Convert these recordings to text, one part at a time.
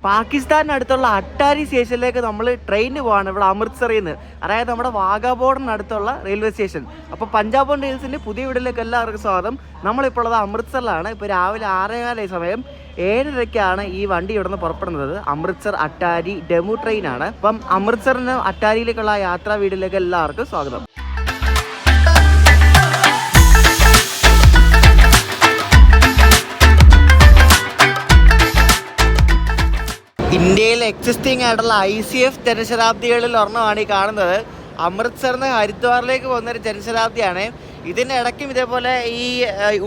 പാകിസ്ഥാനടുത്തുള്ള അട്ടാരി സ്റ്റേഷനിലേക്ക് നമ്മൾ ട്രെയിനിന് പോവാണ് ഇവിടെ അമൃത്സറിൽ നിന്ന്. അതായത് നമ്മുടെ വാഗാ ബോർഡറിനടുത്തുള്ള റെയിൽവേ സ്റ്റേഷൻ. അപ്പോൾ പഞ്ചാബ് ആൻഡ് റെയിൽസിൻ്റെ പുതിയ വീട്ടിലേക്ക് എല്ലാവർക്കും സ്വാഗതം. നമ്മളിപ്പോൾ ഉള്ളത് അമൃത്സറിലാണ്. ഇപ്പോൾ രാവിലെ 6:15 സമയം 7:30 ഈ വണ്ടി ഇവിടെ നിന്ന് പുറപ്പെടുന്നത്. അമൃത്സർ അട്ടാരി ഡെമു ട്രെയിനാണ്. അപ്പം അമൃത്സറിന് അട്ടാരിയിലേക്കുള്ള യാത്രാ വീട്ടിലേക്ക് എല്ലാവർക്കും സ്വാഗതം. ഇന്ത്യയിൽ എക്സിസ്റ്റിംഗ് ആയിട്ടുള്ള ICF ജനശതാബ്ദികളിൽ ഒരെണ്ണമാണ് ഈ കാണുന്നത്. അമൃത്സറിന് ഹരിദ്വാറിലേക്ക് പോകുന്നൊരു ജനശതാബ്ദിയാണ്. ഇതിൻ്റെ ഇടയ്ക്കും ഇതേപോലെ ഈ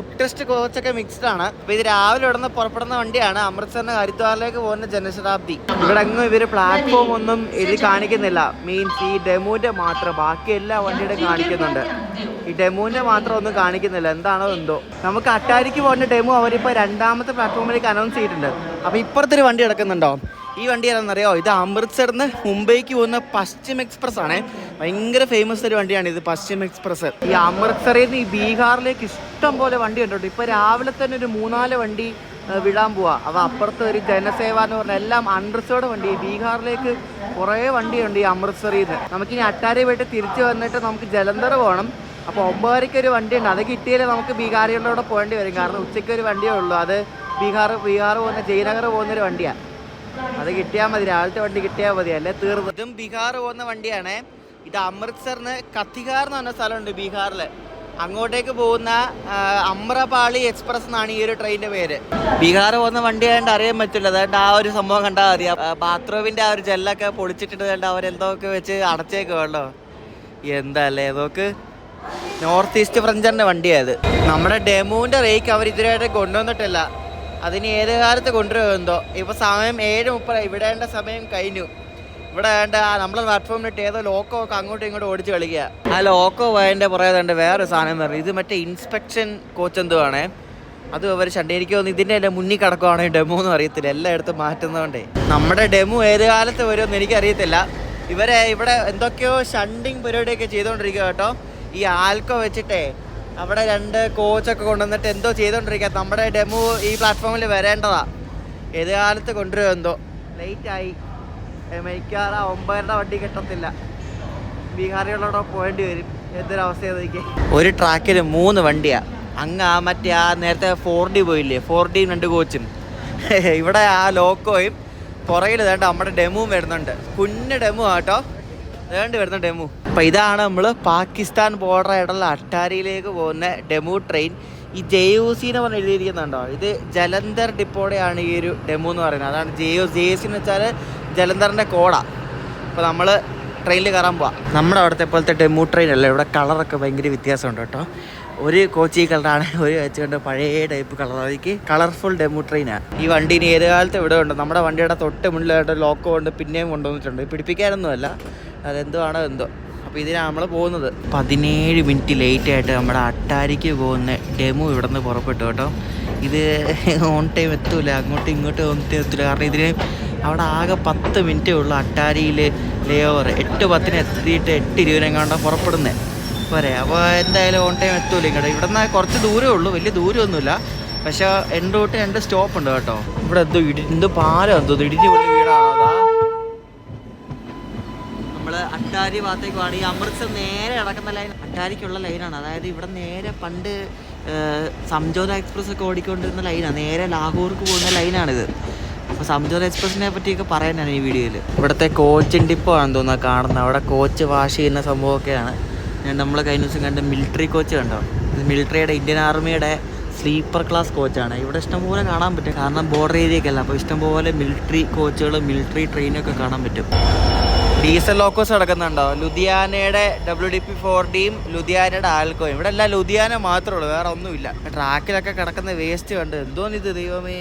ഉട്ട്രസ്റ്റ് കോച്ചൊക്കെ മിക്സ്ഡ് ആണ്. അപ്പോൾ ഇത് രാവിലെ ഇവിടുന്ന് പുറപ്പെടുന്ന വണ്ടിയാണ് അമൃത്സറിന് ഹരിദ്വാറിലേക്ക് പോകുന്ന ജനശതാബ്ദി. ഇവിടെ എങ്ങും ഇവർ പ്ലാറ്റ്ഫോം ഒന്നും ഇത് കാണിക്കുന്നില്ല. മീൻസ് ഈ ഡെമുവിൻ്റെ മാത്രം, ബാക്കി എല്ലാ വണ്ടിയുടെയും കാണിക്കുന്നുണ്ട്. ഈ ഡെമുവിൻ്റെ മാത്രം ഒന്നും കാണിക്കുന്നില്ല, എന്താണോ എന്തോ. നമുക്ക് അട്ടാരിക്ക് പോകുന്ന ഡെമു അവരിപ്പോൾ 2ാമത്തെ പ്ലാറ്റ്ഫോമിലേക്ക് അനൗൺസ് ചെയ്തിട്ടുണ്ട്. അപ്പോൾ ഇപ്പുറത്തൊരു വണ്ടി കിടക്കുന്നുണ്ടോ? ഈ വണ്ടി ഏതാണെന്നറിയോ? ഇത് അമൃത്സറിന് മുംബൈക്ക് പോകുന്ന പശ്ചിം എക്സ്പ്രസ് ആണ്. ഭയങ്കര ഫേമസ് ഒരു വണ്ടിയാണ് ഇത്, പശ്ചിം എക്സ്പ്രസ്. ഈ അമൃത്സറിൽ നിന്ന് ഈ ബീഹാറിലേക്ക് ഇഷ്ടം പോലെ വണ്ടി ഉണ്ട്. ഇപ്പോൾ രാവിലെ തന്നെ ഒരു 3-4 വണ്ടി വിടാൻ പോവാ. അപ്പോൾ അപ്പുറത്ത് ഒരു ജനസേവ എന്ന് പറഞ്ഞാൽ എല്ലാം അൺറിസേർഡ് വണ്ടി. ബീഹാറിലേക്ക് കുറേ വണ്ടിയുണ്ട് ഈ അമൃത്സറിൽ നിന്ന്. നമുക്കിനി അട്ടാരി പോയിട്ട് തിരിച്ച് വന്നിട്ട് നമുക്ക് ജലന്ധർ പോകണം. അപ്പോൾ 9:30 ഒരു വണ്ടിയുണ്ട്. അത് കിട്ടിയാലേ നമുക്ക് ബീഹാറികളിലൂടെ പോകേണ്ടി വരും. കാരണം ഉച്ചയ്ക്ക് ഒരു വണ്ടിയേ ഉള്ളൂ. അത് ബീഹാർ പോകുന്ന ജയനഗർ പോകുന്നൊരു വണ്ടിയാണ്. അത് കിട്ടിയാൽ മതി, രാവിലത്തെ വണ്ടി കിട്ടിയാൽ മതി, അല്ലേ തീർന്നു. ഇതും ബീഹാർ പോകുന്ന വണ്ടിയാണ്. ഇത് അമൃത്സറിന് കത്തിഹാർ എന്ന് പറഞ്ഞ സ്ഥലമുണ്ട് ബീഹാറിൽ. അങ്ങോട്ടേക്ക് പോകുന്ന അമ്രപാളി എക്സ്പ്രസ് എന്നാണ് ഈ ഒരു ട്രെയിനിൻ്റെ പേര്. ബീഹാർ പോകുന്ന വണ്ടി ആയതുകൊണ്ട് അറിയാൻ പറ്റില്ല. അതുകൊണ്ട് ആ ഒരു സംഭവം കണ്ടാൽ മതി. ബാത്റൂമിൻ്റെ ആ ഒരു ജെല്ലൊക്കെ പൊളിച്ചിട്ടിട്ട് കണ്ട് അവരെന്തൊക്കെ വെച്ച് അടച്ചേക്കുമല്ലോ. എന്താ അല്ലേ ഇതൊക്കെ നോർത്ത് ഈസ്റ്റ് ഫ്രഞ്ചറിൻ്റെ വണ്ടിയായത്. നമ്മുടെ ഡെമുവിൻ്റെ റേക്ക് അവർ ഇതുവരെയായിട്ട് കൊണ്ടുവന്നിട്ടില്ല. അതിന് ഏത് കാലത്ത് കൊണ്ടുവരുമെന്തോ. ഇപ്പോൾ സമയം 7:30, ഇവിടെ സമയം കഴിഞ്ഞു. ഇവിടെ വേണ്ട നമ്മളെ പ്ലാറ്റ്ഫോമിലിട്ട് ഏതോ ലോക്കോ ഒക്കെ അങ്ങോട്ടും ഇങ്ങോട്ടും ഓടിച്ച് കളിക്കുക. ആ ലോക്കോ പോയതിൻ്റെ പുറകെ വേറൊരു സാധനം എന്ന് പറഞ്ഞു. ഇത് മറ്റേ ഇൻസ്പെക്ഷൻ കോച്ച് എന്തുവാണേ, അത് അവർ ശണ്ടേരിക്കുമെന്ന് ഇതിൻ്റെ എൻ്റെ മുന്നിൽ കിടക്കുവാണെങ്കിൽ ഡെമോ ഒന്നും അറിയത്തില്ല, എല്ലായിടത്തും മാറ്റുന്നതുകൊണ്ടേ. നമ്മുടെ ഡെമോ ഏത് കാലത്ത് വരുമെന്ന് എനിക്കറിയത്തില്ല. ഇവിടെ എന്തൊക്കെയോ ഷണ്ടിങ് പരിപാടിയൊക്കെ ചെയ്തുകൊണ്ടിരിക്കുക കേട്ടോ. ഈ ആൽക്കോ വെച്ചിട്ടേ അവിടെ 2 കോച്ചൊക്കെ കൊണ്ടുവന്നിട്ട് എന്തോ ചെയ്തുകൊണ്ടിരിക്കുക. നമ്മുടെ ഡെമോ ഈ പ്ലാറ്റ്ഫോമിൽ വരേണ്ടതാ. ഏത് കാലത്ത് കൊണ്ടുവരുമോ എന്തോ. ലേറ്റായി. മിക്കവാറും 9:30 വണ്ടി കിട്ടത്തില്ല. ബീഹാറികളോടെ പോകേണ്ടി വരും. എന്തൊരവസ്ഥയായിരിക്കും. ഒരു ട്രാക്കിൽ 3 വണ്ടിയാണ്. അങ്ങ് മറ്റേ നേരത്തെ 4D പോയില്ലേ, 4D 2 കോച്ചും. ഇവിടെ ആ ലോക്കോയും പുറകിൽ വേണ്ട നമ്മുടെ ഡെമുവും വരുന്നുണ്ട്. കുഞ്ഞ് ഡെമു കേട്ടോ, വേണ്ടി വരുന്ന ഡെമു. അപ്പോൾ ഇതാണ് നമ്മൾ പാകിസ്ഥാൻ ബോർഡറായിട്ടുള്ള അട്ടാരിയിലേക്ക് പോകുന്ന ഡെമു ട്രെയിൻ. ഈ JOC എന്ന് പറഞ്ഞ് എഴുതിയിരിക്കുന്നുണ്ടോ, ഇത് ജലന്ധർ ഡിപ്പോടെയാണ് ഈ ഒരു ഡെമു എന്ന് പറയുന്നത്. അതാണ് JOC എന്ന് വെച്ചാൽ ജലന്ധറിൻ്റെ കോഡാണ്. അപ്പോൾ നമ്മൾ ട്രെയിനിൽ കയറാൻ പോവാം. നമ്മുടെ അവിടുത്തെ പോലത്തെ ഡെമു ട്രെയിൻ അല്ല, ഇവിടെ കളറൊക്കെ ഭയങ്കര വ്യത്യാസമുണ്ട് കേട്ടോ. ഒരു കോച്ച് ഈ കളറാണ്, ഒരു കോച്ച് കൊണ്ട് പഴയ ടൈപ്പ് കളറായിരിക്കും. കളർഫുൾ ഡെമു ട്രെയിനാണ് ഈ വണ്ടീന്. ഏത് കാലത്ത് ഇവിടെ ഉണ്ട്. നമ്മുടെ വണ്ടിയുടെ തൊട്ട് മുന്നിലായിട്ട് ലോക്കോ കൊണ്ട് പിന്നെയും കൊണ്ടുവന്നിട്ടുണ്ട്. പിടിപ്പിക്കാനൊന്നുമല്ല, അതെന്തോ എന്തോ. അപ്പോൾ ഇതിനാണ് നമ്മൾ പോകുന്നത്. 17 മിനിറ്റ് ലേറ്റായിട്ട് നമ്മുടെ അട്ടാരിക്ക് പോകുന്ന ഡെമു ഇവിടെ നിന്ന് പുറപ്പെട്ടു കേട്ടോ. ഇത് ഓൺ ടൈം എത്തൂല, അങ്ങോട്ടും ഇങ്ങോട്ടും ഓൺ ടൈം എത്തൂല. കാരണം ഇതിന് അവിടെ ആകെ 10 മിനിറ്റേ ഉള്ളൂ അട്ടാരിയിൽ ലേ ഓവർ. 8:10 എത്തിയിട്ട് 8:20 പുറപ്പെടുന്നത് പോരെ. അപ്പോൾ എന്തായാലും ഓൺ ടൈം എത്തൂല ഇങ്ങോട്ട്. ഇവിടെ നിന്ന് കുറച്ച് ദൂരമേ ഉള്ളൂ, വലിയ ദൂരമൊന്നുമില്ല. പക്ഷേ 2 തൊട്ട് 2 സ്റ്റോപ്പ് ഉണ്ട് കേട്ടോ. ഇവിടെ എന്തോ പാലം എന്തോ ഇടിഞ്ഞ് പൊള്ളി വീടാണോ അതാ. നമ്മൾ അട്ടാരി ഭാഗത്തേക്ക് പോവാണ്. ഈ അമൃത്സർ നേരെ കിടക്കുന്ന ലൈൻ അട്ടാരിക്കുള്ള ലൈനാണ്. അതായത് ഇവിടെ നേരെ പണ്ട് സംജോത എക്സ്പ്രസ് ഒക്കെ ഓടിക്കൊണ്ടിരുന്ന ലൈനാണ്. നേരെ ലാഹോർക്ക് പോകുന്ന ലൈനാണിത്. അപ്പോൾ സംജോത എക്സ്പ്രസിനെ പറ്റിയൊക്കെ പറയാനാണ് ഈ വീഡിയോയിൽ. ഇവിടുത്തെ കോച്ചിൻ ഡിപ്പോ ആണെന്ന് തോന്നുന്നത് കാണുന്നത്. അവിടെ കോച്ച് വാഷ് ചെയ്യുന്ന സംഭവമൊക്കെയാണ്. നമ്മൾ കഴിഞ്ഞ ദിവസം കണ്ട മിലിറ്ററി കോച്ച് കണ്ടോ, ഇത് മിലിറ്ററിയുടെ ഇന്ത്യൻ ആർമിയുടെ സ്ലീപ്പർ ക്ലാസ് കോച്ചാണ്. ഇവിടെ ഇഷ്ടംപോലെ കാണാൻ പറ്റും, കാരണം ബോർഡർ ഏരിയയൊക്കെയല്ല. അപ്പോൾ ഇഷ്ടംപോലെ മിലിറ്ററി കോച്ചുകളും മിലിറ്ററി ട്രെയിനൊക്കെ കാണാൻ പറ്റും. ഡീസൽ ലോക്കോസ് കിടക്കുന്നുണ്ടോ, ലുധിയാനയുടെ WDP-4Dയും ലുധിയാനയുടെ ആൽക്കോയും. ഇവിടെ എല്ലാം ലുധിയാന മാത്രമേ ഉള്ളൂ, വേറെ ഒന്നുമില്ല. ട്രാക്കിലൊക്കെ കിടക്കുന്ന വേസ്റ്റ് കണ്ട് എന്തോന്നിത് ദൈവമേ.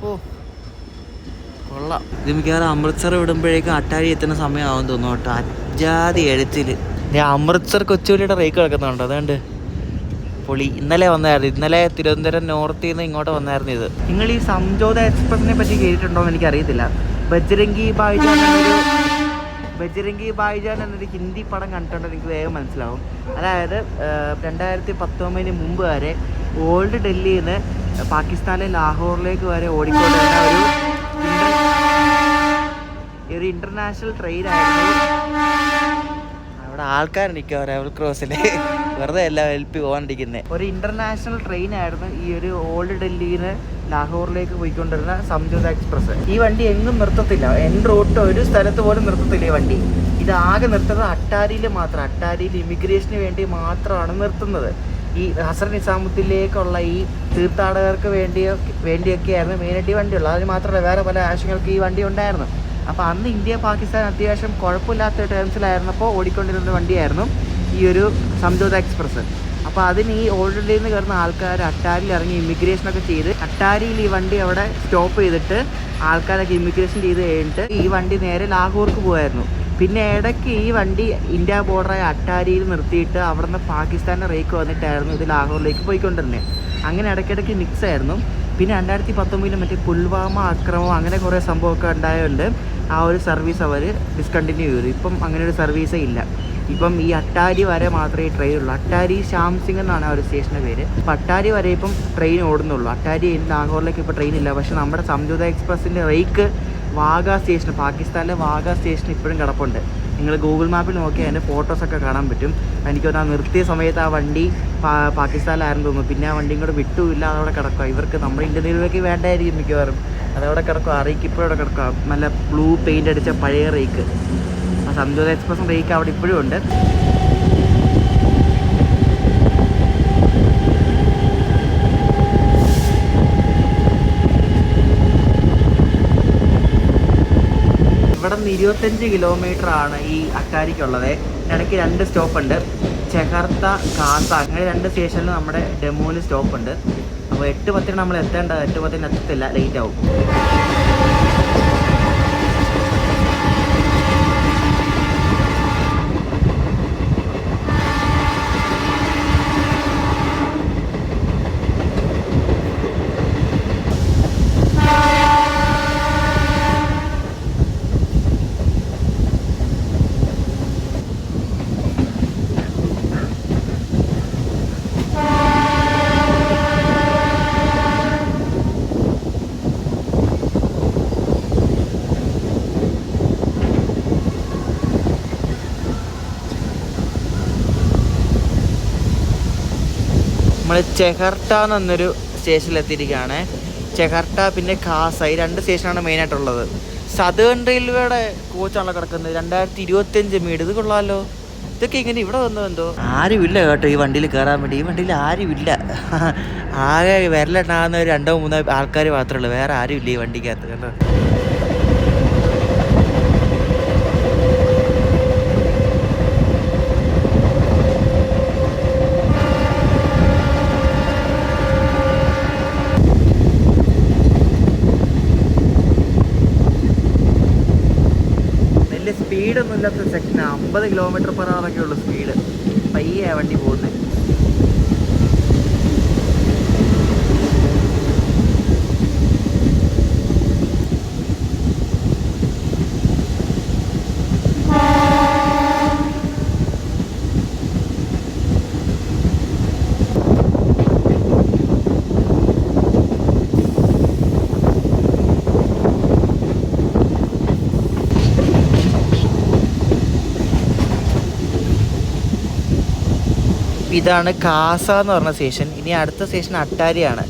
ഓ കൊള്ളാം. ഇത് മിക്കവാറും അമൃത്സർ വിടുമ്പോഴേക്കും അട്ടാരി എത്തുന്ന സമയമാവും തോന്നുന്നു കേട്ടോ. അജാതി എഴുത്തിൽ അമൃത്സർ കൊച്ചുവേലിയുടെ റേക്ക് കിടക്കുന്നുണ്ടോ, അതുകൊണ്ട് പൊളി. ഇന്നലെ വന്നായിരുന്നു. ഇന്നലെ തിരുവനന്തപുരം നോർത്തിൽ നിന്ന് ഇങ്ങോട്ട് വന്നായിരുന്നു ഇത്. നിങ്ങൾ ഈ സംജോത എക്സ്പ്രസിനെ പറ്റി കേട്ടിട്ടുണ്ടോ എന്ന് എനിക്കറിയത്തില്ല. ബജ്രംഗി ഭായ്ജാൻ എന്നൊരു ഹിന്ദി പടം കണ്ടിട്ടുണ്ടോ എനിക്ക് വേഗം മനസ്സിലാവും. അതായത് 2019 മുമ്പ് വരെ ഓൾഡ് ഡൽഹിയിൽ നിന്ന് പാകിസ്ഥാനിലെ ലാഹോറിലേക്ക് വരെ ഓടിക്കൊണ്ടിരുന്ന ഒരു ഇന്റർനാഷണൽ ട്രെയിൻ ആയിരുന്നു. അവിടെ ആൾക്കാർ നിൽക്കുക റെവൽ ക്രോസിൽ, വെറുതെ എല്ലാം ഹെൽപ്പ് പോകാണ്ടിരിക്കുന്നത്. ഒരു ഇന്റർനാഷണൽ ട്രെയിൻ ആയിരുന്നു ഈ ഒരു ഓൾഡ് ഡൽഹിയിൽ നിന്ന് ലാഹോറിലേക്ക് പോയിക്കൊണ്ടിരുന്ന സംജോത എക്സ്പ്രസ്. ഈ വണ്ടി എങ്ങും നിർത്തത്തില്ല, എൻ റൂട്ട് ഒരു സ്ഥലത്ത് പോലും നിർത്തത്തില്ല ഈ വണ്ടി. ഇത് ആകെ നിർത്തുന്നത് അട്ടാരിയിൽ മാത്രം. അട്ടാരിയിൽ ഇമിഗ്രേഷന് വേണ്ടി മാത്രമാണ് നിർത്തുന്നത്. ഈ ഹസ്രത്ത് നിസാമുദ്ദീനിലേക്കുള്ള ഈ തീർത്ഥാടകർക്ക് വേണ്ടിയൊക്കെയായിരുന്നു മെയിനായിട്ട് ഈ വണ്ടിയുള്ളത്. അതിന് മാത്രമല്ല വേറെ പല ആവശ്യങ്ങൾക്ക് ഈ വണ്ടി ഉണ്ടായിരുന്നു. അപ്പോൾ അന്ന് ഇന്ത്യ പാകിസ്ഥാൻ അത്യാവശ്യം കുഴപ്പമില്ലാത്ത ടേംസിലായിരുന്നപ്പോൾ ഓടിക്കൊണ്ടിരുന്ന വണ്ടിയായിരുന്നു ഈ ഒരു സംജോത എക്സ്പ്രസ്. അപ്പോൾ അതിന് ഈ ഓൾഡ് ഡൽഹിയിൽ നിന്ന് കയറുന്ന ആൾക്കാർ അട്ടാരിയിൽ ഇറങ്ങി ഇമിഗ്രേഷനൊക്കെ ചെയ്ത് അട്ടാരിയിൽ ഈ വണ്ടി അവിടെ സ്റ്റോപ്പ് ചെയ്തിട്ട് ആൾക്കാരൊക്കെ ഇമിഗ്രേഷൻ ചെയ്ത് കഴിഞ്ഞിട്ട് ഈ വണ്ടി നേരെ ലാഹോർക്ക് പോകുമായിരുന്നു. പിന്നെ ഇടയ്ക്ക് ഈ വണ്ടി ഇന്ത്യ ബോർഡറായ അട്ടാരിയിൽ നിർത്തിയിട്ട് അവിടെ നിന്ന് പാകിസ്ഥാൻ്റെ റേക്ക് വന്നിട്ടായിരുന്നു ഇത് ലാഹോറിലേക്ക് പോയിക്കൊണ്ടിരുന്നത്. അങ്ങനെ ഇടയ്ക്കിടയ്ക്ക് മിക്സ് ആയിരുന്നു. പിന്നെ 2019 മറ്റേ പുൽവാമ ആക്രമണം അങ്ങനെ കുറേ സംഭവമൊക്കെ ഉണ്ടായതുകൊണ്ട് ആ ഒരു സർവീസ് അവർ ഡിസ്കണ്ടിന്യൂ ചെയ്തു. ഇപ്പം അങ്ങനെ ഒരു സർവീസേ ഇല്ല. ഇപ്പം ഈ അട്ടാരി വരെ മാത്രമേ ഈ ട്രെയിൻ ഉള്ളൂ. അട്ടാരി ശ്യാം സിംഗ് എന്നാണ് ആ ഒരു സ്റ്റേഷൻ്റെ പേര്. അപ്പം അട്ടാരി വരെ ഇപ്പം ട്രെയിൻ ഓടുന്നുള്ളൂ. അട്ടാരി ലാഹോറിലേക്ക് ഇപ്പോൾ ട്രെയിൻ ഇല്ല. പക്ഷേ നമ്മുടെ സംജോത എക്സ്പ്രസിൻ്റെ റേക്ക് വാഗ സ്റ്റേഷൻ, പാകിസ്ഥാനിലെ വാഗ സ്റ്റേഷൻ ഇപ്പോഴും കിടപ്പുണ്ട്. നിങ്ങൾ ഗൂഗിൾ മാപ്പിൽ നോക്കിയാൽ അതിൻ്റെ ഫോട്ടോസൊക്കെ കാണാൻ പറ്റും. എനിക്കൊന്ന് ആ നിർത്തിയ സമയത്ത് ആ വണ്ടി പാകിസ്ഥാനിലായിരുന്നു തോന്നുന്നു. പിന്നെ ആ വണ്ടിയും കൂടെ വിട്ടുമില്ല, അതവിടെ കിടക്കുക. ഇവർക്ക് നമ്മുടെ ഇന്ത്യൻ റെയിൽവേക്ക് വേണ്ടായിരിക്കും മിക്കവാറും. അതവിടെ കിടക്കുക. ആ റേക്ക് ഇപ്പോഴും അവിടെ കിടക്കുക. നല്ല ബ്ലൂ പെയിൻ്റ് അടിച്ച പഴയ റേക്ക്. ആ സംജോത എക്സ്പ്രസും റേക്ക് അവിടെ ഇപ്പോഴും ഉണ്ട്. ഇവിടെ നിന്ന് 25 കിലോമീറ്ററാണ് ഈ അട്ടാരിക്കുള്ളത്. ഇടയ്ക്ക് 2 സ്റ്റോപ്പുണ്ട്, ചെഹർത്ത, കാസ. അങ്ങനെ 2 സ്റ്റേഷനിൽ നമ്മുടെ ഡെമോയിൽ സ്റ്റോപ്പുണ്ട്. അപ്പോൾ 8:10 നമ്മൾ എത്തേണ്ടത്. 8:10 എത്തത്തില്ല, ലേറ്റ് ആവും. നമ്മൾ ചെഹർട്ട എന്നൊരു സ്റ്റേഷനിലെത്തിയിരിക്കുകയാണ്. ചെഹർട്ട പിന്നെ കാസ, ഈ 2 സ്റ്റേഷനാണ് മെയിനായിട്ടുള്ളത്. സദേൺ റെയിൽവേയുടെ കോച്ചാണല്ലോ കിടക്കുന്നത്. 2025 മീഡ്. ഇത് കൊള്ളാമല്ലോ. ഇതൊക്കെ ഇങ്ങനെ ഇവിടെ വന്നോ എന്തോ. ആരുമില്ല കേട്ടോ ഈ വണ്ടിയിൽ കയറാൻ വേണ്ടി. ഈ വണ്ടിയിൽ ആരുമില്ല. ആകെ വിരലെണ്ണാകുന്ന ഒരു 2-3 ആൾക്കാർ മാത്രമേ ഉള്ളൂ. വേറെ ആരുമില്ല ഈ വണ്ടിക്കകത്ത് കേട്ടോ. സ്പീഡൊന്നും ഇല്ലാത്ത സെക്ഷന് 50 km/h ഉള്ളൂ സ്പീഡ്. പയ്യെ വണ്ടി പോകുന്നത്. ഇതാണ് കാസ എന്ന് പറഞ്ഞ സ്റ്റേഷൻ. ഇനി അടുത്ത സ്റ്റേഷൻ അട്ടാരിയാണ്.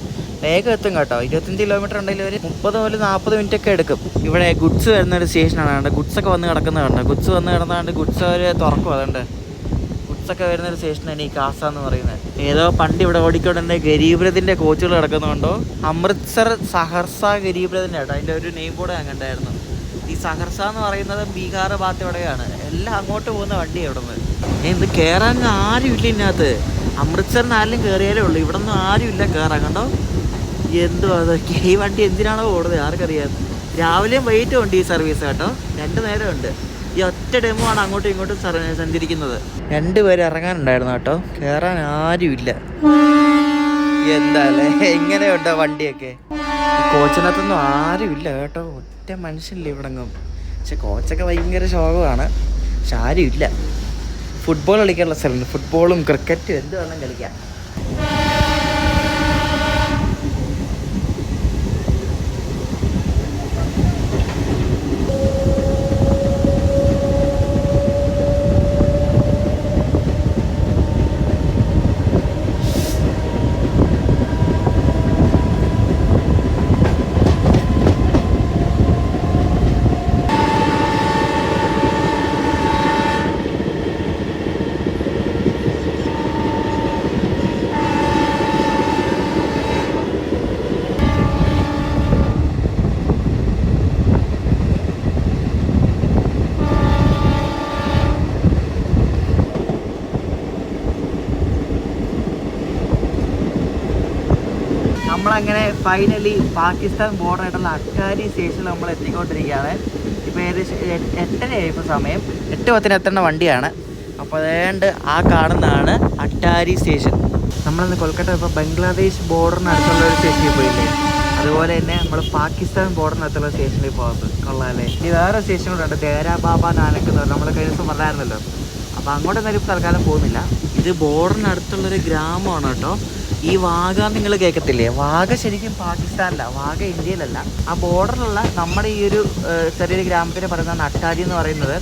വേഗം എത്തും കേട്ടോ. 25 കിലോമീറ്റർ ഉണ്ടെങ്കിൽ ഒരു 30 മുതൽ 40 മിനിറ്റ് ഒക്കെ എടുക്കും. ഇവിടെ ഗുഡ്സ് വരുന്ന ഒരു സ്റ്റേഷനാണ്. അതുകൊണ്ട് ഗുഡ്സൊക്കെ വന്ന് കിടക്കുന്നതുണ്ട്. ഗുഡ്സ് വന്ന് കിടന്നാണ്ട് ഗുഡ്സ് അവർ തുറക്കും. അതുകൊണ്ട് ഗുഡ്സൊക്കെ വരുന്നൊരു സ്റ്റേഷനാണ് ഈ കാസ എന്ന് പറയുന്നത്. ഏതോ പണ്ട് ഇവിടെ ഓടിക്കൊണ്ടിരുന്ന ഗരീബ്രഥിൻ്റെ കോച്ചുകൾ കിടക്കുന്നുണ്ടോ. അമൃത്സർ സഹർസ ഗരീബ്രഥിൻ്റെ കേട്ടോ. അതിൻ്റെ ഒരു നെയിം ബോർഡ് ഞാൻ കണ്ടായിരുന്നു. ഈ സഹർസ എന്ന് പറയുന്നത് ബീഹാർ ഭാഗത്ത് എവിടെയാണ്. എല്ലാം അങ്ങോട്ട് പോകുന്ന വണ്ടി ഇവിടെ നിന്ന്. ഇത് കയറാൻ ആരും ഇല്ല ഇതിനകത്ത്. അമൃത്സറിന് ആരെങ്കിലും കയറിയാലേ ഉള്ളൂ. ഇവിടെ ഒന്നും ആരും ഇല്ല കയറാൻ. കണ്ടോ എന്തോ അതൊക്കെ. ഈ വണ്ടി എന്തിനാണോ ഓടുന്നത് ആർക്കറിയാം. രാവിലെയും വൈകിട്ടും ഉണ്ട് ഈ സർവീസ് കേട്ടോ. 2 നേരമുണ്ട്. ഈ ഒറ്റ ഡെമോ ആണ് അങ്ങോട്ടും ഇങ്ങോട്ടും സഞ്ചരിക്കുന്നത്. 2 പേര് ഇറങ്ങാനുണ്ടായിരുന്നു കേട്ടോ. കയറാൻ ആരും ഇല്ല. എന്താല്ലേ എങ്ങനെയുണ്ടോ വണ്ടിയൊക്കെ. കോച്ചിനകത്തൊന്നും ആരും ഇല്ല കേട്ടോ. ഒറ്റ മനുഷ്യനില്ല ഇവിടെങ്ങും. പക്ഷെ കോച്ചൊക്കെ ഭയങ്കര ശോകമാണ്. പക്ഷെ ആരും ഇല്ല. ഫുട്ബോൾ കളിക്കാനുള്ള സ്ഥലമുണ്ട്. ഫുട്ബോളും ക്രിക്കറ്റും എന്ത് വേണം കളിക്കാം. ഫൈനലി പാകിസ്ഥാൻ ബോർഡറായിട്ടുള്ള അട്ടാരി സ്റ്റേഷനിൽ നമ്മൾ എത്തിക്കൊണ്ടിരിക്കുകയാണ്. ഇപ്പോൾ ഏകദേശം 8:30 ഇപ്പോൾ സമയം. 8:10 എത്തേണ്ട വണ്ടിയാണ്. അപ്പോൾ അതുകൊണ്ട് ആ കാണുന്നതാണ് അട്ടാരി സ്റ്റേഷൻ. നമ്മളിന്ന് കൊൽക്കത്ത ഇപ്പോൾ ബംഗ്ലാദേശ് ബോർഡറിനടുത്തുള്ള ഒരു സ്റ്റേഷനിൽ പോയില്ലേ, അതുപോലെ തന്നെ നമ്മൾ പാകിസ്ഥാൻ ബോർഡറിനടുത്തുള്ള സ്റ്റേഷനിൽ പോകുന്നത് കൊള്ളാമല്ലേ. ഇനി വേറെ സ്റ്റേഷൻ കൂടെ ഉണ്ട്, ദേരാ ബാബ നാനക് എന്ന് പറഞ്ഞാൽ നമ്മൾ കഴിഞ്ഞ ദിവസം പറഞ്ഞായിരുന്നല്ലോ. അപ്പോൾ അങ്ങോട്ട് നേരം തൽക്കാലം പോകുന്നില്ല. ഇത് ബോർഡറിനടുത്തുള്ളൊരു ഗ്രാമമാണ് കേട്ടോ. ഈ വാഗ നിങ്ങൾ കേൾക്കത്തില്ലേ, വാഗ ശരിക്കും പാകിസ്ഥാനില, വാഗ ഇന്ത്യയിലല്ല. ആ ബോർഡറിലുള്ള നമ്മുടെ ഈ ഒരു ചെറിയൊരു ഗ്രാമത്തിന് പറയുന്നതാണ് അട്ടാരി എന്ന് പറയുന്നത്.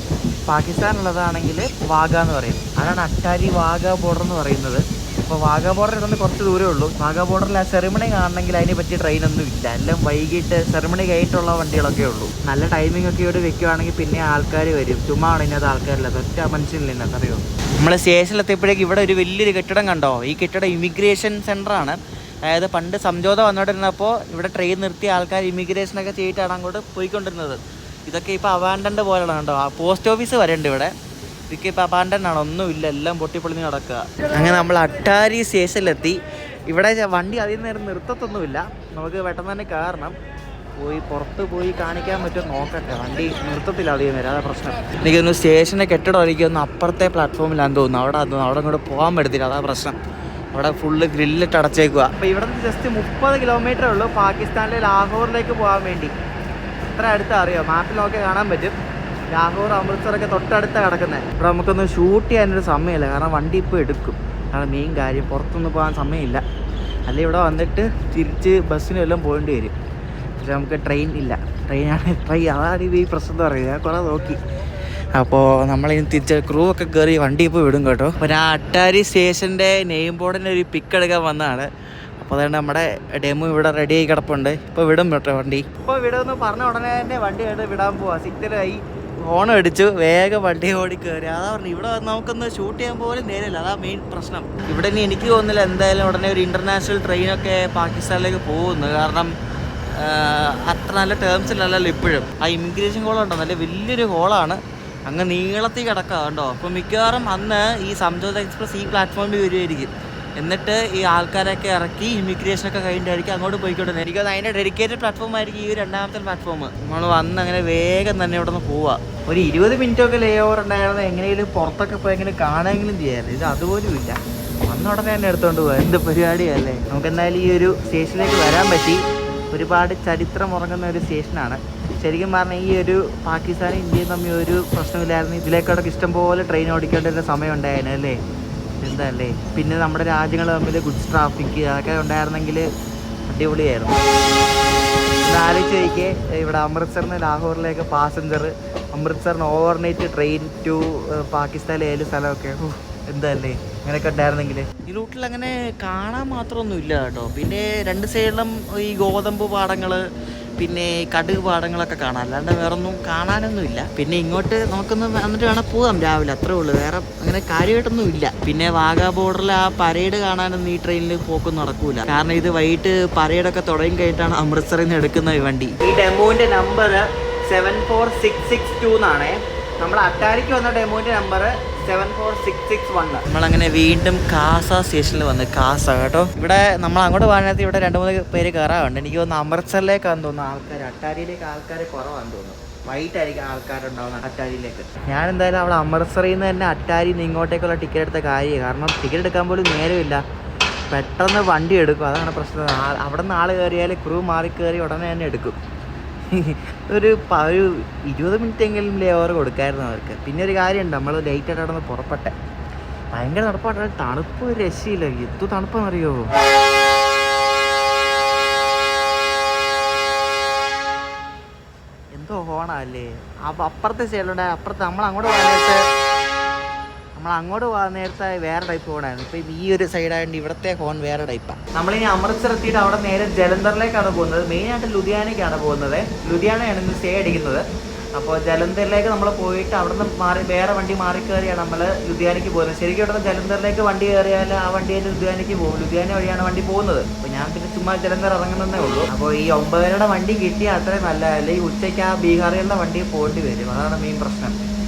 പാകിസ്ഥാനുള്ളതാണെങ്കിൽ വാഗ എന്ന് പറയും. അതാണ് അട്ടാരി വാഗ ബോർഡർ എന്ന് പറയുന്നത്. അപ്പോൾ വാഗ ബോർഡറിൽ നിന്ന് കുറച്ച് ദൂരമേ ഉള്ളൂ. വാഗ ബോർഡറിൽ ആ സെറിമണി കാണണമെങ്കിൽ അതിനെ പറ്റിയ ട്രെയിനൊന്നും ഇല്ല. എല്ലാം വൈകിട്ട് സെറിമണി കഴിഞ്ഞിട്ടുള്ള വണ്ടികളൊക്കെ ഉള്ളൂ. നല്ല ടൈമിംഗ് ഒക്കെ ഇവിടെ വെക്കുകയാണെങ്കിൽ പിന്നെ ആൾക്കാർ വരും. ചുമ്മാ ആണ് ഇതിനകത്ത് ആൾക്കാരില്ല, ഒറ്റ മനുഷ്യനില്ല ഇതിനകത്ത്, അറിയോ. നമ്മൾ സ്റ്റേഷനിലെത്തിയപ്പോഴേക്ക് ഇവിടെ ഒരു വലിയൊരു കെട്ടിടം കണ്ടോ. ഈ കെട്ടിടം ഇമിഗ്രേഷൻ സെൻ്ററാണ്. അതായത് പണ്ട് സംജോത വന്നുകൊണ്ടിരുന്നപ്പോൾ ഇവിടെ ട്രെയിൻ നിർത്തിയ ആൾക്കാർ ഇമിഗ്രേഷനൊക്കെ ചെയ്തിട്ടാണ് അങ്ങോട്ട് പോയിക്കൊണ്ടിരുന്നത്. ഇതൊക്കെ ഇപ്പോൾ അവാൻഡൻ്റ് പോലെയാണ് കണ്ടോ. ആ പോസ്റ്റ് ഓഫീസ് വരെ ഉണ്ട് ഇവിടെ. ഇതൊക്കെ ഇപ്പോൾ അബാൻഡൻ്റ് ആണ്, ഒന്നുമില്ല, എല്ലാം പൊട്ടിപ്പൊളിഞ്ഞ് നടക്കുക. അങ്ങനെ നമ്മൾ അട്ടാരി സ്റ്റേഷനിലെത്തി. ഇവിടെ വണ്ടി അധികം നേരം നിർത്തത്തൊന്നുമില്ല, നമുക്ക് പെട്ടെന്ന് തന്നെ കയറണം. പുറത്ത് പോയി കാണിക്കാൻ പറ്റുമോ നോക്കട്ടെ. വണ്ടി നിർത്തത്തില്ല അധികം നേരം, അതാ പ്രശ്നം. എനിക്കൊന്ന് സ്റ്റേഷൻ്റെ കെട്ടിടം എനിക്കൊന്ന് അപ്പുറത്തെ പ്ലാറ്റ്ഫോമിലാന്ന് തോന്നുന്നു. അവിടെ അങ്ങോട്ട് പോകാൻ പറ്റത്തില്ല, അതാ പ്രശ്നം. അവിടെ ഫുള്ള് ഗ്രില്ലിട്ട് അടച്ചേക്കുക. അപ്പോൾ ഇവിടെ നിന്ന് ജസ്റ്റ് 30 കിലോമീറ്ററേ ഉള്ളൂ പാകിസ്ഥാനിലെ ലാഹോറിലേക്ക് പോകാൻ വേണ്ടി. അത്ര അടുത്ത് അറിയോ, മാപ്പിൽ നോക്കി കാണാൻ പറ്റും. ലാഹോർ അമൃത്സറൊക്കെ തൊട്ടടുത്താണ് കിടക്കുന്നത്. ഇവിടെ നമുക്കൊന്ന് ഷൂട്ട് ചെയ്യാനൊരു സമയമില്ല, കാരണം വണ്ടി ഇപ്പോൾ എടുക്കും. കാരണം മെയിൻ കാര്യം പുറത്തൊന്നും പോകാൻ സമയമില്ല. അല്ലെങ്കിൽ ഇവിടെ വന്നിട്ട് തിരിച്ച് ബസ്സിനും എല്ലാം പോകേണ്ടി വരും. പക്ഷെ നമുക്ക് ട്രെയിൻ ഇല്ല, അതാണ് ഈ പ്രശ്നം എന്ന് പറയുന്നത്. ഞാൻ കുറേ നോക്കി. അപ്പോൾ നമ്മളിനി തിരിച്ച് ക്രൂ ഒക്കെ കയറി വണ്ടി ഇപ്പോൾ വിടും കേട്ടോ. അപ്പോൾ ഞാൻ അട്ടാരി സ്റ്റേഷൻ്റെ നെയിം ബോർഡിൻ്റെ ഒരു പിക്ക് എടുക്കാൻ വന്നതാണ്. അപ്പോൾ അതുകൊണ്ട് നമ്മുടെ ഡെമോ ഇവിടെ റെഡി ആയി കിടപ്പുണ്ട്. ഇപ്പോൾ വിടും കേട്ടോ വണ്ടി. ഇപ്പോൾ വിടുമെന്ന് പറഞ്ഞ ഉടനെ തന്നെ വണ്ടി വിടാൻ പോവാം. സിഗ്നലായി, ഹോൺ അടിച്ചു, വേഗം വണ്ടി ഓടി കയറി. അതാ പറഞ്ഞു, ഇവിടെ നമുക്കൊന്ന് ഷൂട്ട് ചെയ്യാൻ പോലും നേരില്ല, അതാ മെയിൻ പ്രശ്നം. ഇവിടെ ഇനി എനിക്ക് തോന്നുന്നില്ല എന്തായാലും ഉടനെ ഒരു ഇൻ്റർനാഷണൽ ട്രെയിനൊക്കെ പാകിസ്ഥാനിലേക്ക് പോകുന്നു. കാരണം അത്ര നല്ല ടേംസിലല്ലല്ലോ ഇപ്പോഴും. ആ ഇമിഗ്രേഷൻ ഹോളുണ്ടോ, നല്ല വലിയൊരു ഹോളാണ്, അങ്ങ് നീളത്തിൽ കിടക്കുക കണ്ടോ. അപ്പോൾ മിക്കവാറും അന്ന് ഈ സംജോത എക്സ്പ്രസ് ഈ പ്ലാറ്റ്ഫോമിൽ വരുമായിരിക്കും. എന്നിട്ട് ഈ ആൾക്കാരൊക്കെ ഇറക്കി ഇമിഗ്രേഷനൊക്കെ കഴിഞ്ഞിട്ടായിരിക്കും അങ്ങോട്ട് പോയിക്കൊണ്ടിരുന്നത്. എനിക്കത് അതിൻ്റെ ഡെഡിക്കേറ്റഡ് പ്ലാറ്റ്ഫോം ആയിരിക്കും ഈ രണ്ടാമത്തെ പ്ലാറ്റ്ഫോം. നമ്മൾ വന്ന് അങ്ങനെ വേഗം തന്നെ ഇവിടെ നിന്ന് പോവുക. ഒരു 20 മിനിറ്റൊക്കെ ലേ ഓവർ ഉണ്ടായിരുന്നു. എങ്ങനെയെങ്കിലും പുറത്തൊക്കെ പോയി എങ്ങനെ കാണുമെങ്കിലും ചെയ്യാമായിരുന്നു. ഇത് അതുപോലും ഇല്ല, വന്ന ഉടനെ തന്നെ എടുത്തുകൊണ്ട് പോവുക. എന്ത് പരിപാടിയല്ലേ. നമുക്ക് എന്തായാലും ഈ ഒരു സ്റ്റേഷനിലേക്ക് വരാൻ പറ്റി. ഒരുപാട് ചരിത്രം ഉറങ്ങുന്ന ഒരു സ്റ്റേഷനാണ്. ശരിക്കും പറഞ്ഞാൽ ഈ ഒരു പാകിസ്ഥാനും ഇന്ത്യയും തമ്മിൽ ഒരു പ്രശ്നമില്ലായിരുന്നു. ഇതിലേക്കോടൊക്കെ ഇഷ്ടംപോലെ ട്രെയിൻ ഓടിക്കേണ്ട ഒരു സമയം ഉണ്ടായിരുന്നു അല്ലേ. എന്തല്ലേ. പിന്നെ നമ്മുടെ രാജ്യങ്ങൾ തമ്മിൽ ഗുഡ്സ് ട്രാഫിക് അതൊക്കെ ഉണ്ടായിരുന്നെങ്കിൽ അടിപൊളിയായിരുന്നു. ആലോചിച്ച് ചോദിക്കേ, ഇവിടെ അമൃത്സറിന് ലാഹോറിലേക്ക് പാസഞ്ചർ, അമൃത്സറിന് ഓവർനൈറ്റ് ട്രെയിൻ ടു പാകിസ്ഥാനിലെ ഏത് സ്ഥലമൊക്കെ എന്തല്ലേ അങ്ങനെയൊക്കെ ഉണ്ടായിരുന്നെങ്കിൽ. ഈ റൂട്ടിൽ അങ്ങനെ കാണാൻ മാത്രമൊന്നും ഇല്ല കേട്ടോ. പിന്നെ രണ്ട് സൈഡിലും ഈ ഗോതമ്പ് പാടങ്ങൾ, പിന്നെ കടുക് പാടങ്ങളൊക്കെ കാണാം, അല്ലാണ്ട് വേറൊന്നും കാണാനൊന്നും ഇല്ല. പിന്നെ ഇങ്ങോട്ട് നമുക്കൊന്ന് വന്നിട്ട് വേണം പോകാം രാവിലെ, അത്രേ ഉള്ളൂ, വേറെ അങ്ങനെ കാര്യമായിട്ടൊന്നും ഇല്ല. പിന്നെ വാഗാ ബോർഡറിൽ ആ പരേഡ് കാണാനൊന്നും ഈ ട്രെയിനിൽ പോക്കൊന്നും നടക്കൂല. കാരണം ഇത് വൈകിട്ട് പരേഡൊക്കെ തുടങ്ങി കഴിഞ്ഞിട്ടാണ് അമൃത്സറിൽ നിന്ന് എടുക്കുന്ന ഈ വണ്ടി. ഈ ഡെമോന്റെ നമ്പർ 74662 എന്നാണേ. നമ്മൾ അട്ടാരിക്ക് വന്ന ഡെമോന്റെ നമ്പർ 74661. നമ്മളങ്ങനെ വീണ്ടും കാസ സ്റ്റേഷനിൽ വന്ന്, കാസ കേട്ടോ. ഇവിടെ നമ്മൾ അങ്ങോട്ട് പോകാനകത്ത് ഇവിടെ 2-3 പേര് കയറാറുണ്ട്. എനിക്ക് തോന്നുന്നു അമൃത്സറിലേക്കാന്ന് തോന്നുന്നു ആൾക്കാർ, അട്ടാരിയിലേക്ക് ആൾക്കാർ കുറവാന്ന് തോന്നുന്നു. വൈകിട്ടായിരിക്കും ആൾക്കാരുണ്ടാവുന്നത് അട്ടാരിയിലേക്ക്. ഞാൻ എന്തായാലും അവിടെ അമൃത്സറിൽ നിന്ന് തന്നെ അട്ടാരിയിൽ നിന്ന് ഇങ്ങോട്ടേക്കുള്ള ടിക്കറ്റ് എടുത്ത കാര്യമാണ്. കാരണം ടിക്കറ്റ് എടുക്കാൻ പോലും നേരമില്ല, പെട്ടെന്ന് വണ്ടി എടുക്കും, അതാണ് പ്രശ്നം. അവിടെ നിന്ന് ആൾ കയറിയാൽ ക്രൂ മാറി കയറി ഉടനെ തന്നെ എടുക്കും. ഒരു 20 മിനിറ്റ് എങ്കിലും ലേ ഓവർ കൊടുക്കായിരുന്നു അവർക്ക്. പിന്നെ ഒരു കാര്യമുണ്ട്, നമ്മൾ ലേറ്റായിട്ട് അവിടെ നിന്ന് പുറപ്പെട്ടെ, ഭയങ്കര തണുപ്പായിട്ട്, തണുപ്പ് ഒരു രക്ഷയില്ല. എന്തു തണുപ്പെന്നറിയോ. എന്തോ ഹോണല്ലേ. അപ്പുറത്തെ സൈഡിലുണ്ടായ അപ്പുറത്ത് നമ്മൾ അങ്ങോട്ട് പോകാൻ നേരത്തെ വേറെ ടൈപ്പ് ഹോണായിരുന്നു. ഇപ്പം ഈ ഒരു സൈഡായതുകൊണ്ട് ഇവിടുത്തെ ഹോൺ വേറെ ടൈപ്പാണ്. നമ്മളിനി അമൃത്സർ എത്തിയിട്ട് അവിടെ നേരെ ജലന്ധറിലേക്കാണ് പോകുന്നത്. മെയിനായിട്ട് ലുധിയാനയ്ക്കാണ് പോകുന്നത്. ലുധിയാനയാണ് ഇന്ന് സ്റ്റേ അടിക്കുന്നത്. അപ്പോൾ ജലന്ധറിലേക്ക് നമ്മൾ പോയിട്ട് അവിടെ നിന്ന് വേറെ വണ്ടി മാറി കയറിയാണ് നമ്മൾ ലുധിയാനയ്ക്ക് പോകുന്നത്. ശരിക്കും ഇവിടെ നിന്ന് ജലന്ധറിലേക്ക് വണ്ടി കയറിയാൽ ആ വണ്ടിയിൽ ലുധിയാനയ്ക്ക് പോകും. ലുധിയാന വഴിയാണ് വണ്ടി പോകുന്നത്. അപ്പോൾ ഞാൻ പിന്നെ ചുമ്മാ ജലന്ധർ ഇറങ്ങുന്നതേ ഉള്ളൂ. അപ്പോൾ ഈ 9:30 വണ്ടി കിട്ടിയാൽ അത്രയും നല്ല, അല്ലെങ്കിൽ ഉച്ചയ്ക്ക് ആ ബീഹാറികളുടെ വണ്ടിയിൽ പോകേണ്ടി വരും. അതാണ് മെയിൻ പ്രശ്നം.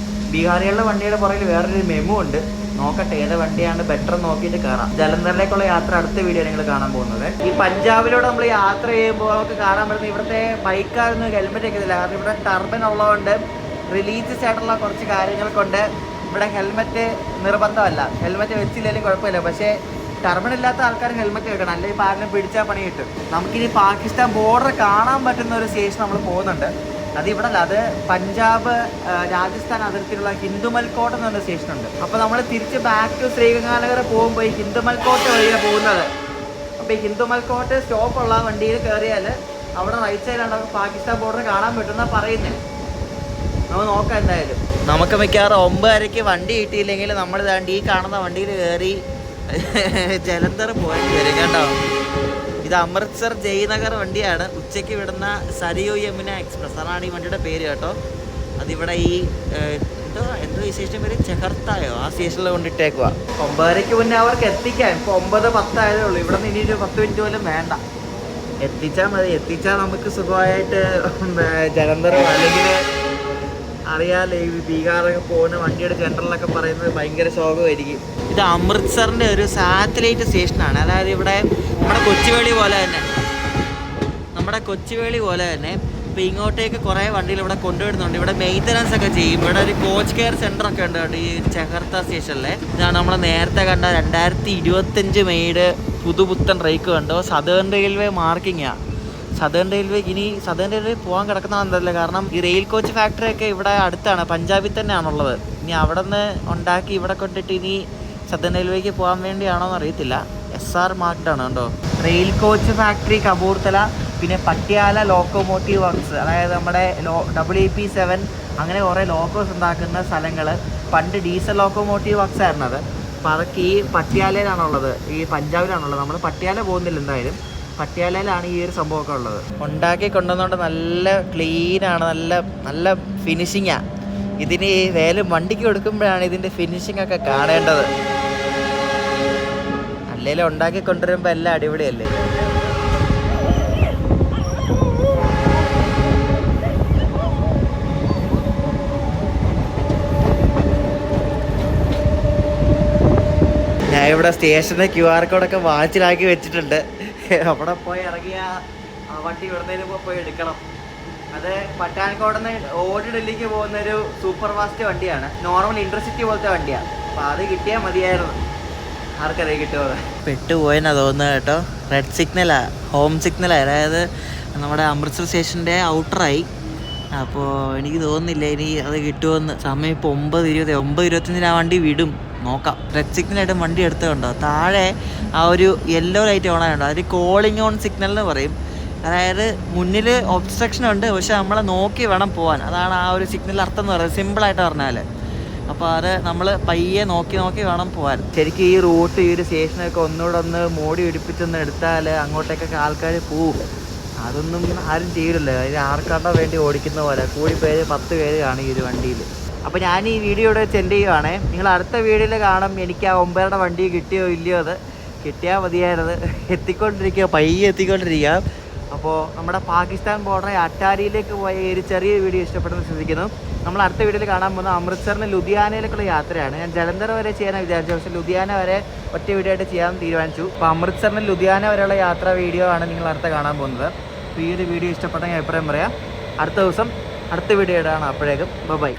ബീഹാറികളുടെ വണ്ടിയുടെ പുറകിൽ വേറൊരു മെമു ഉണ്ട്, നോക്കട്ടെ ഏത് വണ്ടിയാണ് ബെറ്റർ നോക്കിയിട്ട് കയറാം. ജലന്ധറിലേക്കുള്ള യാത്ര അടുത്ത വീഡിയോ നിങ്ങൾ കാണാൻ പോകുന്നത്. ഈ പഞ്ചാബിലൂടെ നമ്മൾ യാത്ര ചെയ്യുമ്പോൾ നമുക്ക് കാണാൻ പറ്റുന്ന ഇവിടുത്തെ ബൈക്കാരൊന്നും ഹെൽമെറ്റ് വെക്കുന്നില്ല. കാരണം ഇവിടെ ടർബൻ ഉള്ളതുകൊണ്ട് റിലീജിയസ് ആയിട്ടുള്ള കുറച്ച് കാര്യങ്ങൾ കൊണ്ട് ഇവിടെ ഹെൽമെറ്റ് നിർബന്ധമല്ല. ഹെൽമെറ്റ് വെച്ചില്ലെങ്കിലും കുഴപ്പമില്ല. പക്ഷേ ടർബൻ ഇല്ലാത്ത ആൾക്കാർ ഹെൽമെറ്റ് വെക്കണം, അല്ലെങ്കിൽ ഇപ്പോൾ ആരെങ്കിലും പിടിച്ചാൽ പണി കിട്ടും. നമുക്കിനി പാകിസ്ഥാൻ ബോർഡർ കാണാൻ പറ്റുന്ന ഒരു സ്റ്റേഷൻ നമ്മൾ പോകുന്നുണ്ട്. അത് ഇവിടെ അല്ല, അത് പഞ്ചാബ് രാജസ്ഥാൻ അതിർത്തിയിലുള്ള ഹിന്ദുമൽക്കോട്ട് എന്ന് പറഞ്ഞ സ്റ്റേഷനുണ്ട്. അപ്പോൾ നമ്മൾ തിരിച്ച് ബാക്ക് ടു ശ്രീഗംഗാനഗർ പോകുമ്പോൾ ഈ ഹിന്ദുമൽക്കോട്ട് വഴിയാണ് പോകുന്നത്. അപ്പോൾ ഈ ഹിന്ദുമൽക്കോട്ട് സ്റ്റോപ്പുള്ള വണ്ടിയിൽ കയറിയാൽ അവിടെ റൈറ്റ് സൈഡിലാണ് നമുക്ക് പാകിസ്ഥാൻ ബോർഡർ കാണാൻ പറ്റുമെന്നാണ് പറയുന്നത്. നമുക്ക് നോക്കാം എന്തായാലും. നമുക്ക് മിക്കവാറും 9:30 വണ്ടി കിട്ടിയില്ലെങ്കിൽ നമ്മൾ ഈ കാണുന്ന വണ്ടിയിൽ കയറി ജലന്ധർ പോയിട്ട് വരും കേട്ടോ. ഇത് അമൃത്സർ ജയ്നഗർ വണ്ടിയാണ്. ഉച്ചയ്ക്ക് വിടുന്ന സരിയു യമുന എക്സ്പ്രസ്, അതാണ് ഈ വണ്ടിയുടെ പേര് കേട്ടോ. അതിവിടെ ഈ എന്തോ ഈ സ്റ്റേഷൻ പേര് ചെഹർത്തായോ, ആ സ്റ്റേഷനിൽ കൊണ്ടിട്ടേക്കുക. 9:30 മുന്നേ അവർക്ക് എത്തിക്കാൻ. ഇപ്പോൾ 9:10 ആയതേ ഉള്ളൂ. ഇവിടെ നിന്ന് ഇനി ഒരു 10 മിനിറ്റ് പോലും വേണ്ട, എത്തിച്ചാൽ മതി. എത്തിച്ചാൽ നമുക്ക് സുഖമായിട്ട് ജലന്ധർ, അല്ലെങ്കിൽ അറിയാമല്ലോ ഈ ബീഹാറൊക്കെ പോകുന്ന വണ്ടിയുടെ ജനറലൊക്കെ പറയുന്നത് ഭയങ്കര ശോകമായിരിക്കും. ഇത് അമൃത്സറിൻ്റെ ഒരു സാറ്റലൈറ്റ് സ്റ്റേഷനാണ്. അതായത് ഇവിടെ നമ്മുടെ കൊച്ചുവേളി പോലെ തന്നെ ഇപ്പോൾ ഇങ്ങോട്ടേക്ക് കുറേ വണ്ടികൾ ഇവിടെ കൊണ്ടുവരുന്നുണ്ട്. ഇവിടെ മെയിൻ്റനൻസ് ഒക്കെ ചെയ്യും. ഇവിടെ ഒരു കോച്ച് കെയർ സെൻ്റർ ഒക്കെ ഉണ്ട് കേട്ടോ ഈ ചെഹർത്ത സ്റ്റേഷനിലെ. ഇതാണ് നമ്മൾ നേരത്തെ കണ്ട 2025 മെയ്ഡ് പുതുപുത്തൻ റേക്ക് കണ്ടോ. സദേൺ റെയിൽവേ മാർക്കിങ്ങാണ്. സദേൺ റെയിൽവേ പോകാൻ കിടക്കുന്നതെന്നല്ല. കാരണം ഈ റെയിൽ കോച്ച് ഫാക്ടറിയൊക്കെ ഇവിടെ അടുത്താണ്, പഞ്ചാബിൽ തന്നെയാണുള്ളത്. ഇനി അവിടെ നിന്ന് ഉണ്ടാക്കി ഇവിടെ കൊണ്ടിട്ട് ഇനി സദേൺ റെയിൽവേക്ക് പോകാൻ വേണ്ടിയാണോ എന്ന് അറിയത്തില്ല. SR മാർക്ക്ഡാണ് കേട്ടോ. റെയിൽ കോച്ച് ഫാക്ടറി കപൂർത്തല, പിന്നെ പട്യാല ലോക്കോമോട്ടീവ് വർക്ക്സ്, അതായത് നമ്മുടെ WP7 അങ്ങനെ കുറേ ലോക്കോസ് ഉണ്ടാക്കുന്ന സ്ഥലങ്ങൾ. പണ്ട് ഡീസൽ ലോക്കോമോട്ടീവ് വർക്ക്സ് ആയിരുന്നു അത്. അപ്പോൾ അതൊക്കെ ഈ പട്യാലയിലാണുള്ളത്, ഈ പഞ്ചാബിലാണുള്ളത്. നമ്മൾ പട്യാല പോകുന്നില്ല എന്തായാലും. പട്യാലയിലാണ് ഈ ഒരു സംഭവമൊക്കെ ഉള്ളത്. ഉണ്ടാക്കി കൊണ്ടുവന്നുകൊണ്ട് നല്ല ക്ലീനാണ്, നല്ല ഫിനിഷിങ്ങാണ്. ഇതിന് വേലും വണ്ടിക്ക് കൊടുക്കുമ്പോഴാണ് ഇതിൻ്റെ ഫിനിഷിംഗ് ഒക്കെ കാണേണ്ടത്. അല്ലെങ്കിലും ഉണ്ടാക്കി കൊണ്ടുവരുമ്പോൾ എല്ലാം അടിപൊളിയല്ലേ. ഞാൻ ഇവിടെ സ്റ്റേഷനിൽ QR കോഡൊക്കെ വാച്ചിലാക്കി വെച്ചിട്ടുണ്ട്. അവിടെ പോയി ഇറങ്ങിയ വണ്ടി ഇവിടുന്നതിന് പോയി എടുക്കണം. അത് പട്ടാൻകോട് നിന്ന് ഓൾഡ് ഡൽഹിക്ക് പോകുന്ന ഒരു സൂപ്പർ ഫാസ്റ്റ് വണ്ടിയാണ്. നോർമൽ ഇൻ്റർസിറ്റി പോലത്തെ വണ്ടിയാണ്. അപ്പോൾ അത് കിട്ടിയാൽ മതിയായിരുന്നു. ആർക്കറിയാം കിട്ടുമോ. പെട്ടുപോയെന്നാണ് തോന്നുന്നത് കേട്ടോ. റെഡ് സിഗ്നലാണ്, ഹോം സിഗ്നലാണ്. അതായത് നമ്മുടെ അമൃത്സർ സ്റ്റേഷൻ്റെ ഔട്ടറായി. അപ്പോൾ എനിക്ക് തോന്നുന്നില്ല ഇനി അത് കിട്ടുമെന്ന്. സമയം ഇപ്പോൾ 9:20 ആ വണ്ടി വിടും, നോക്കാം. റെഡ് സിഗ്നലായിട്ട് വണ്ടി എടുത്തതുണ്ടോ. താഴെ ആ ഒരു യെല്ലോ ലൈറ്റ് ഓൺ ആയിട്ടുണ്ടോ, അതൊരു കോളിംഗ് ഓൺ സിഗ്നൽ എന്ന് പറയും. അതായത് മുന്നിൽ ഒബ്സ്ട്രക്ഷൻ ഉണ്ട്, പക്ഷെ നമ്മളെ നോക്കി വേണം പോകാൻ. അതാണ് ആ ഒരു സിഗ്നൽ അർത്ഥം എന്ന് പറയുന്നത്, സിമ്പിളായിട്ട് പറഞ്ഞാൽ. അപ്പോൾ അത് നമ്മൾ പയ്യെ നോക്കി വേണം പോകാൻ. ശരിക്കും ഈ റൂട്ട്, ഈ ഒരു സ്റ്റേഷനൊക്കെ ഒന്നുകൂടെ മോടി പിടിപ്പിച്ചൊന്ന് എടുത്താൽ അങ്ങോട്ടേക്കൊക്കെ ആൾക്കാർ പോവും. അതൊന്നും ആരും ചെയ്യില്ലല്ലോ. ഇത് ആർക്കാണ്ടോ വേണ്ടി ഓടിക്കുന്ന പോലെ. കൂടി പേര് 10 പേര് കാണും ഈ ഒരു വണ്ടിയിൽ. അപ്പോൾ ഞാൻ ഈ വീഡിയോ ഇവിടെ സെൻഡ് ചെയ്യുവാണേ. നിങ്ങൾ അടുത്ത വീഡിയോയിൽ കാണും എനിക്ക് ആ 9:30 വണ്ടി കിട്ടിയോ ഇല്ലയോ. അത് കിട്ടിയാൽ മതിയായിരുന്നു. പയ്യെ എത്തിക്കൊണ്ടിരിക്കുക. അപ്പോൾ നമ്മുടെ പാകിസ്ഥാൻ ബോർഡർ അട്ടാരിയിലേക്ക് പോയ ഒരു ചെറിയ വീഡിയോ ഇഷ്ടപ്പെടുന്ന ശ്രദ്ധിക്കുന്നു. നമ്മൾ അടുത്ത വീഡിയോയിൽ കാണാൻ പോകുന്നത് അമൃത്സറിന് ലുധിയാനയിലേക്കുള്ള യാത്രയാണ്. ഞാൻ ജലന്ധർ വരെ ചെയ്യാനാണ് വിചാരിച്ചത്, പക്ഷേ ലുധിയാന വരെ ഒറ്റ വീഡിയോ ആയിട്ട് ചെയ്യാൻ തീരുമാനിച്ചു. അപ്പോൾ അമൃത്സറിന് ലുധിയാന വരെയുള്ള യാത്രാ വീഡിയോ ആണ് നിങ്ങൾ അടുത്ത കാണാൻ പോകുന്നത്. അപ്പോൾ ഈ ഒരു വീഡിയോ ഇഷ്ടപ്പെട്ടെങ്കിൽ അഭിപ്രായം പറയാം. അടുത്ത ദിവസം അടുത്ത വീഡിയോ ഇടാണ്. അപ്പോഴേക്കും ബൈ.